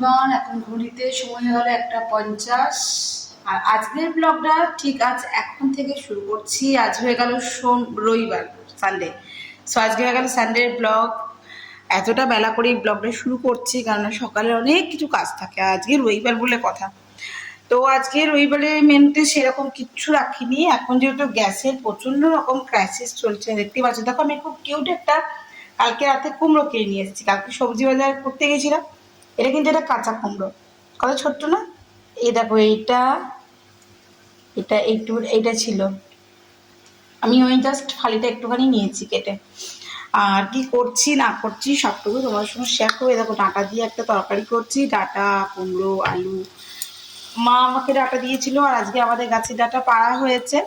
Everyone, এখন ঘড়িতে সময় হয়ে গেল 1:50। আর আজকের ব্লগটা ঠিক আজ এখন থেকে শুরু করছি। আজ হয়ে গেল রবিবার, সানডে। সো আজকে হয়ে গেল সানডের ব্লগ। এতটা বেলা করেই ব্লগটা শুরু করছি কারণ সকালে অনেক কিছু কাজ থাকে, আজকে রবিবার বলে কথা। তো আজকে রবিবারে মেনুতে সেরকম কিচ্ছু রাখিনি। এখন যেহেতু গ্যাসের প্রচন্ড রকম ক্রাইসিস চলছে, দেখতে পাচ্ছ। দেখো আমি খুব কিউট একটা কালকে রাতে কুমড়ো কিনে নিয়ে এসেছি। কালকে সবজি বাজার করতে গেছিলাম। এটা কিন্তু এটা কাঁচা কুমড়ো, কত ছোট্ট না। এই দেখো, এইটা এটা একটু এইটা ছিল। আমি ওই জাস্ট ফালিটা একটুখানি নিয়েছি কেটে। আর কি করছি না করছি সবটুকু তোমার সঙ্গে শেয়ার করে। দেখো, ডাঁটা দিয়ে একটা তরকারি করছি, ডাঁটা, কুমড়ো, আলু। মা আমাকে ডাঁটা দিয়েছিল আর আজকে আমাদের গাছে ডাঁটা পাড়া হয়েছে।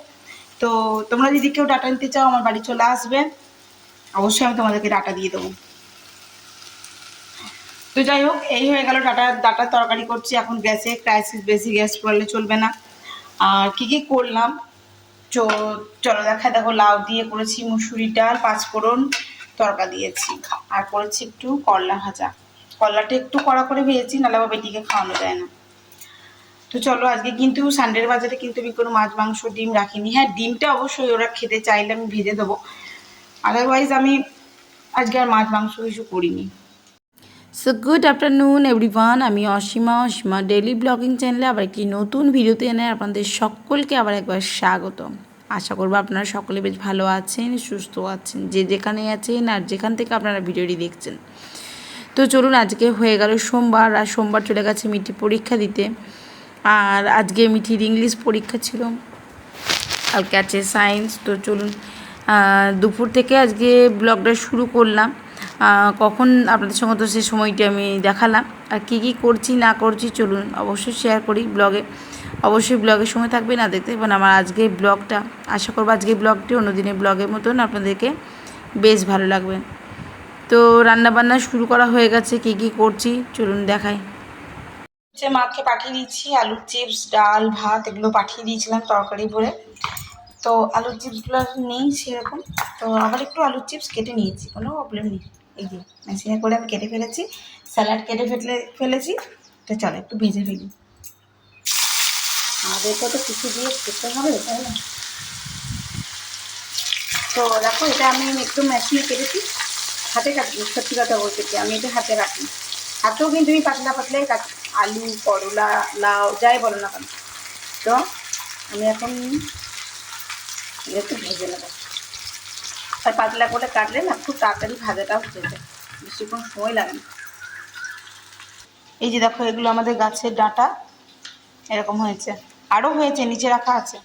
তো তোমরা যদি কেউ ডাঁটা নিতে চাও আমার বাড়ি চলে আসবে, অবশ্যই আমি তোমাদেরকে ডাঁটা দিয়ে দেবো। তো যাই হোক, এই হয়ে গেল ডাঁটার তরকারি করছি। এখন গ্যাসে ক্রাইসিস, বেশি গ্যাস পড়লে চলবে না। আর কি কি করলাম চলো দেখা। দেখো, লাউ দিয়ে করেছি মুসুরি ডাল, পাঁচফোড়ন তরকা দিয়েছি। আর করেছি একটু করলা ভাজা। করলাটা একটু কড়া করে ভেজেছি, নাহলে আবার বেটিকে খাওয়ানো যায় না। তো চলো, আজকে কিন্তু সানডের বাজারে কিন্তু আমি কোনো মাছ, মাংস, ডিম রাখিনি। হ্যাঁ, ডিমটা অবশ্যই ওরা খেতে চাইলে আমি ভেজে দেবো। আদারওয়াইজ আমি আজকে আর মাছ, মাংস কিছু করিনি। সো গুড আফটারনুন এভরিওয়ান, আমি অসীমা ডেইলি ব্লগিং চ্যানেলে আবার একটি নতুন ভিডিওতে এনে আপনাদের সকলকে আবার একবার স্বাগত। আশা করবো আপনারা সকলে বেশ ভালো আছেন, সুস্থ আছেন, যে যেখানে আছেন আর যেখান থেকে আপনারা ভিডিওটি দেখছেন। তো চলুন, আজকে হয়ে গেল সোমবার, আর সোমবার চলে গেছে মিঠি পরীক্ষা দিতে। আর আজকে মিঠির ইংলিশ পরীক্ষা ছিল, কালকে আছে সায়েন্স। তো চলুন, দুপুর থেকে আজকে ব্লগটা শুরু করলাম। কখন আপনাদের সঙ্গে তো সেই সময়টি আমি দেখালাম। আর কী কী করছি না করছি চলুন অবশ্যই শেয়ার করি ব্লগে। অবশ্যই ব্লগের সময় থাকবে, না দেখতে পাবেন আমার আজকের ব্লগটা। আশা করবো আজকের ব্লগটি অন্যদিনের ব্লগের মতন আপনাদেরকে বেশ ভালো লাগবে। তো রান্নাবান্না শুরু করা হয়ে গেছে, কী কী করছি চলুন দেখাই। মাকে পাঠিয়ে দিয়েছি আলুর চিপস, ডাল, ভাত এগুলো পাঠিয়ে দিয়েছিলাম তরকারি ভরে। তো আলুর চিপসগুলো নেই সেরকম, তো আবার একটু আলুর চিপস কেটে নিয়েছি, কোনো প্রবলেম নেই। এই যে মেশিনে করে আমি কেটে ফেলেছি, স্যালাড কেটে ফেলেছি। তো চলো একটু ভেজে ফেলি, আমাদেরকে তো কিছু দিয়ে খেতে হবে, তাই না? তো দেখো, এটা আমি একটু মেশিনে কেটেছি, হাতে কাটি। সত্যি কথা বলতে কি, আমি এটা হাতে রাখি। হাতেও কিন্তু আমি পাতলা পাতলাই কাটি, আলু, করলা, লাউ যাই বলো না কেন। তো আমি এখন একটু ভেজে নেবো। আর পাতলা করে কাটলে না খুব তাড়াতাড়ি ভাজাটাও হয়ে যায়, বেশিক্ষণ সময় লাগে না। এই যে দেখো, এগুলো আমাদের গাছের ডাঁটা, এরকম হয়েছে, আরও হয়েছে, নিচে রাখা আছে।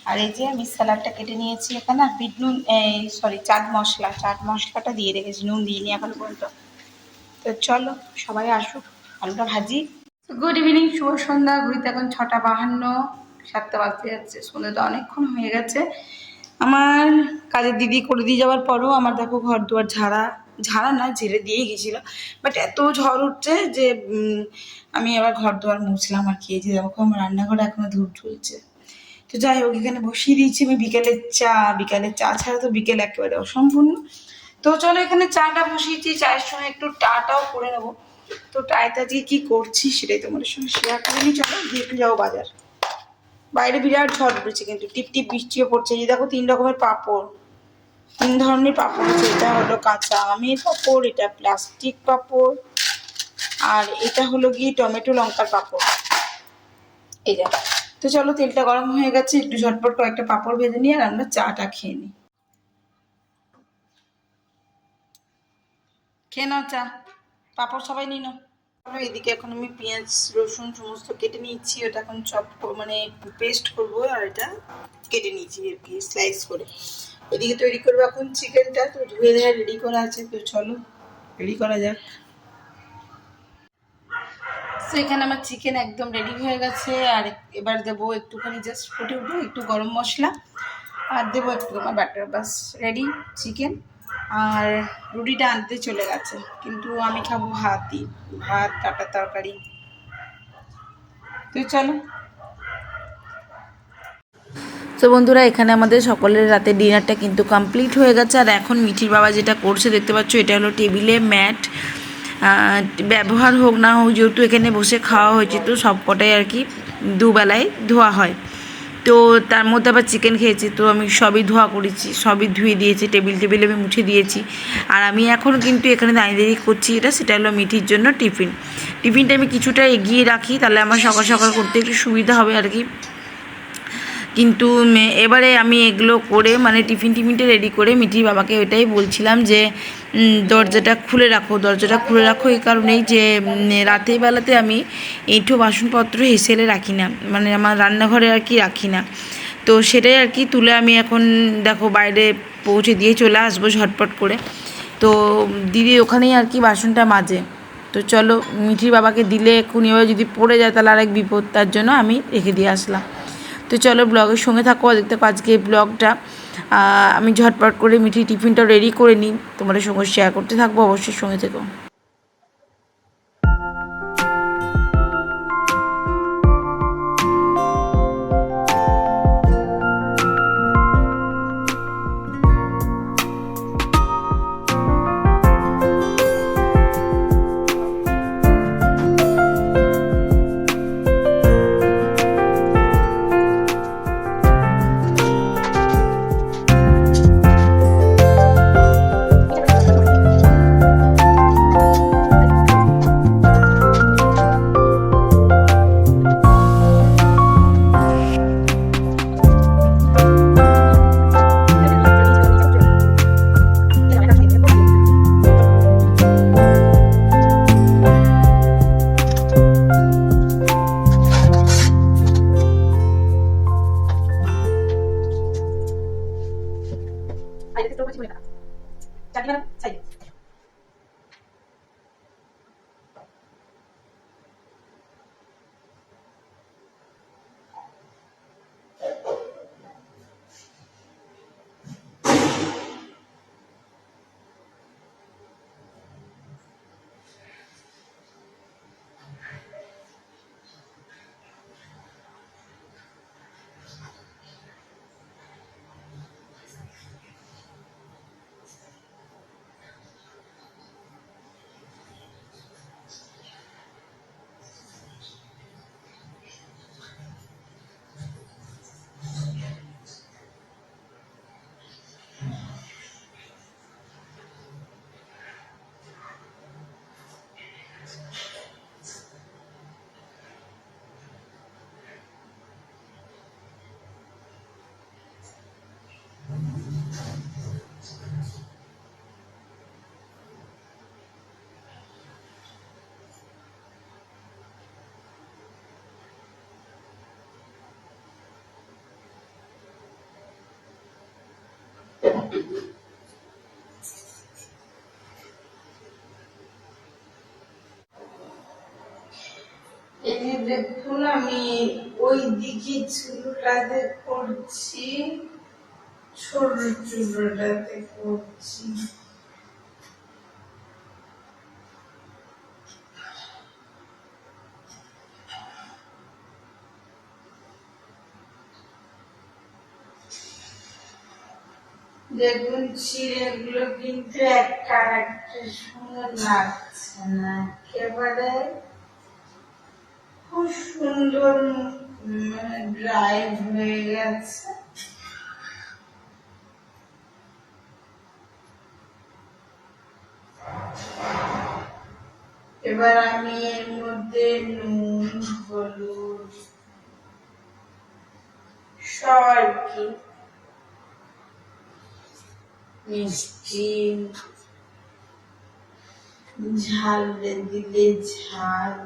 আর এই যে আমি স্যালাডটা কেটে নিয়েছি এখানে, আর বিট নুন, চাট মশলাটা দিয়ে রেখেছি, নুন দিইনি এখনো পর্যন্ত। তো চলো সবাই আসুক, আলুটা ভাজি। গুড ইভিনিং, শুভ সন্ধ্যা। ঘুরিতে এখন 6:52, 7টা বাজতে যাচ্ছে। সন্ধ্যাটা অনেকক্ষণ হয়ে গেছে। আমার কাজের দিদি করে দিয়ে যাওয়ার পরও আমার দেখো ঘর দুয়ার ঝাড়া না, ঝেড়ে দিয়েই গেছিলো। বাট এত ঝড় উঠছে যে আমি আবার ঘর দুয়ার মুছলাম আর কি। এই যে দেখো, আমার রান্নাঘরে এখনো ধূপ ঝুলছে। তো যাই হোক, এখানে বসিয়ে দিয়েছি আমি বিকালের চা ছাড়া তো বিকেল একেবারে অসম্পূর্ণ। তো চলো, এখানে চাটা বসিয়েছি, চায়ের সঙ্গে একটু টাটাও করে নেবো। তো টাইটা দিয়ে কি করছি সেটাই তোমাদের সঙ্গে শেয়ার করে নিই। চলো দিয়ে একটু যাও বাজার। বাইরে বিরাট ঝড় উঠেছে, কিন্তু টিপ টিপ বৃষ্টিও পড়ছে। এই দেখো, 3 রকমের পাঁপড়, 3 ধরনের পাঁপড় আছে। এটা হলো কাঁচা আমের পাঁপড়, এটা প্লাস্টিক পাঁপড়, আর এটা হলো গিয়ে টমেটো লঙ্কার পাঁপড়। এই যা। তো চলো, তেলটা গরম হয়ে গেছে, একটু ঝটপট কয়েকটা পাঁপড় ভেজে নিই আর আমরা চাটা খেয়ে নিই। খেয়ে নাও চা, পাঁপড় সবাই নিই না। এদিকে এখন আমি পেঁয়াজ রসুন সমস্ত কেটে নিচ্ছি, ওটা এখন মানে পেস্ট করবো। আর এটা কেটে নিয়েছি আর কি স্লাইস করে। এদিকে তৈরি করবো এখন চিকেনটা, তো ধুয়ে দেওয়া রেডি করা আছে। তো চলো রেডি করা যাক। তো এখানে আমার চিকেন একদম রেডি হয়ে গেছে। আর এবার দেবো একটুখানি জাস্ট ফুটে উঠে একটু গরম মশলা, আর দেবো একটু আমার বাটার, বাস রেডি চিকেন। আর রুটিটা আনতে চলে গেছে, কিন্তু আমি খাবো ভাতই, ভাত ডাঁটার তরকারি। তো চলো। তো বন্ধুরা, এখানে আমাদের সকলের রাতে ডিনারটা কিন্তু কমপ্লিট হয়ে গেছে। আর এখন মিঠির বাবা যেটা করছে দেখতে পাচ্ছ, এটা হলো টেবিলে ম্যাট ব্যবহার হোক না হোক, যেহেতু এখানে বসে খাওয়া হয়েছে তো সব কটাই আর কি দুবেলায় ধোয়া হয়। তো তার মধ্যে আবার চিকেন খেয়েছি, তো আমি সবই ধোয়া করেছি, সবই ধুয়ে দিয়েছি, টেবিল আমি মুছে দিয়েছি। আর আমি এখন কিন্তু এখানে দাঁড়িয়ে করছি সেটা হলো মিঠির জন্য টিফিনটা আমি কিছুটা এগিয়ে রাখি, তাহলে আমার সকাল সকাল করতে একটু সুবিধা হবে আর কি। কিন্তু এবারে আমি এগুলো করে মানে টিফিনটা রেডি করে মিঠির বাবাকে ওইটাই বলছিলাম যে দরজাটা খুলে রাখো এই কারণেই যে রাতের বেলাতে আমি এঁঠো বাসনপত্র হেসেলে রাখি না, মানে আমার রান্নাঘরে আর কি রাখি না। তো সেটাই আর কি তুলে আমি এখন দেখো বাইরে পৌঁছে দিয়ে চলে আসবো ঝটপট করে। তো দিদি ওখানেই আর কি বাসনটা মাজে। তো চলো মিঠির বাবাকে দিলে এক্ষুনি এবার যদি পড়ে যায় তাহলে আরেক বিপদ, তার জন্য আমি রেখে দিয়ে আসলাম। তো চলো ব্লগের সঙ্গে থাকো, দেখতে থাকো আজকে ব্লগটা। আমি ঝটপট করে মিঠি টিফিনটা রেডি করে নিই, তোমাদের সঙ্গে শেয়ার করতে থাকবো, অবশ্যই সঙ্গে থেকো। এই যে দেখুন আমি ওই দিকে চুলটাতে করছি, ছোট চুলটাতে করছি। দেখুন চিড়েগুলো কিন্তু একটা সঙ্গে লাগছে না, একেবারে খুব সুন্দর ড্রাই হয়ে গেছে। এবার আমি এর মধ্যে নুন, হলুদ সব আর কি, মিষ্টি, ঝাল দিলে ঝাল,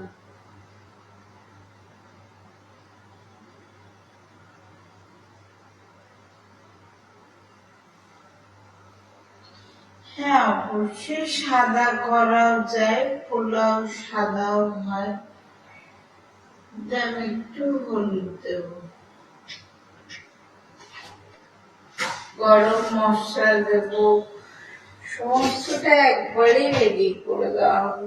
হ্যাঁ অবশ্যই সাদা করাও যায়, পোলাও সাদাও হয়। আমি একটু হলুদ দেব, গরম মশলা দেব, সমস্তটা একবারে রেডি করে দেওয়া হবে।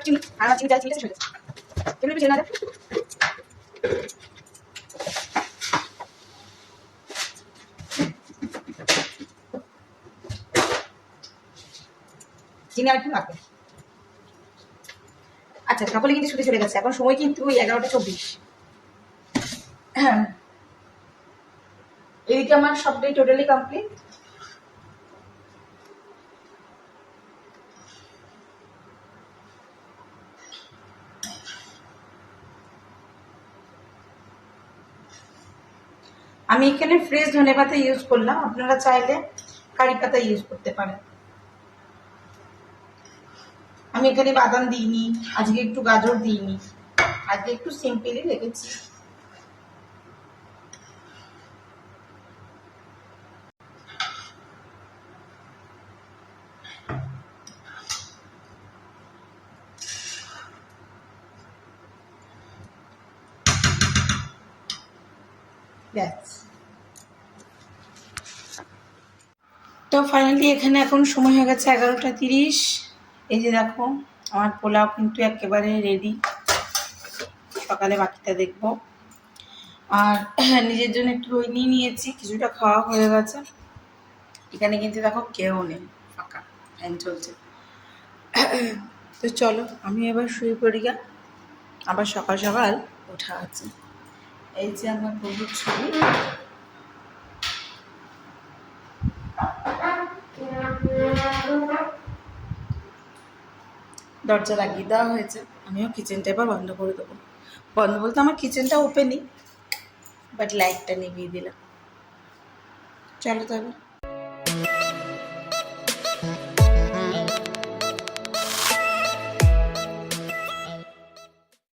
চিনি আর চিনি যা চিনি শেষ এগুলো একটু জেনে না চিনি আর একটু লাগবে। আচ্ছা কাপড়ে কিন্তু ছুটে চলে গেছে, এখন সময় কিন্তু ওই 11:24। হ্যাঁ এইদিকে আমার সবটাই টোটালি কমপ্লিট। আমি এখানে ফ্রেশ ধনেপাতা ইউজ করলাম, আপনারা চাইলে কারি পাতা ইউজ করতে পারেন। আমি এখানে বাদাম দিইনি, আজকে একটু গাজর দিইনি, আজকে একটু সিম্পলি রেখেছি। তো ফাইনালি এখানে এখন সময় হয়ে গেছে 11:30। এই যে দেখো আমার পোলাও কিন্তু একেবারে রেডি, সকালে বাকিটা দেখবো। আর নিজের জন্য একটু দই নিয়ে নিয়েছি, কিছুটা খাওয়া হয়ে গেছে। এখানে কিন্তু দেখো কেউ নেই, ফাঁকা, ফ্যান চলছে। তো চলো আমি এবার শুয়ে পড়ি গা, আবার সকাল সকাল ওঠা আছে। এই যে আমার বউর ছবি। দরজা লাগিয়ে দেওয়া হয়েছে, আমিও কিচেনটা এবার বন্ধ করে দেবো। বন্ধ বলতে আমার কিচেনটা ওপেনই, বাট লাইটটা নিভিয়ে দিলাম। চলো তবে।